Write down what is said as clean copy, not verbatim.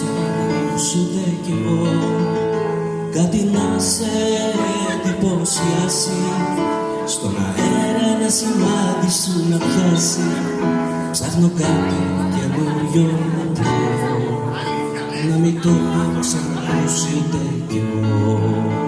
ούτε κι εγώ κάτι να σε εντυπωσιάσει, στον αέρα ένα σημάδι σου να πιάσει. Ψάχνω κάτι καινούριο να πω, να μην το ξανακούσει ούτε κι εγώ.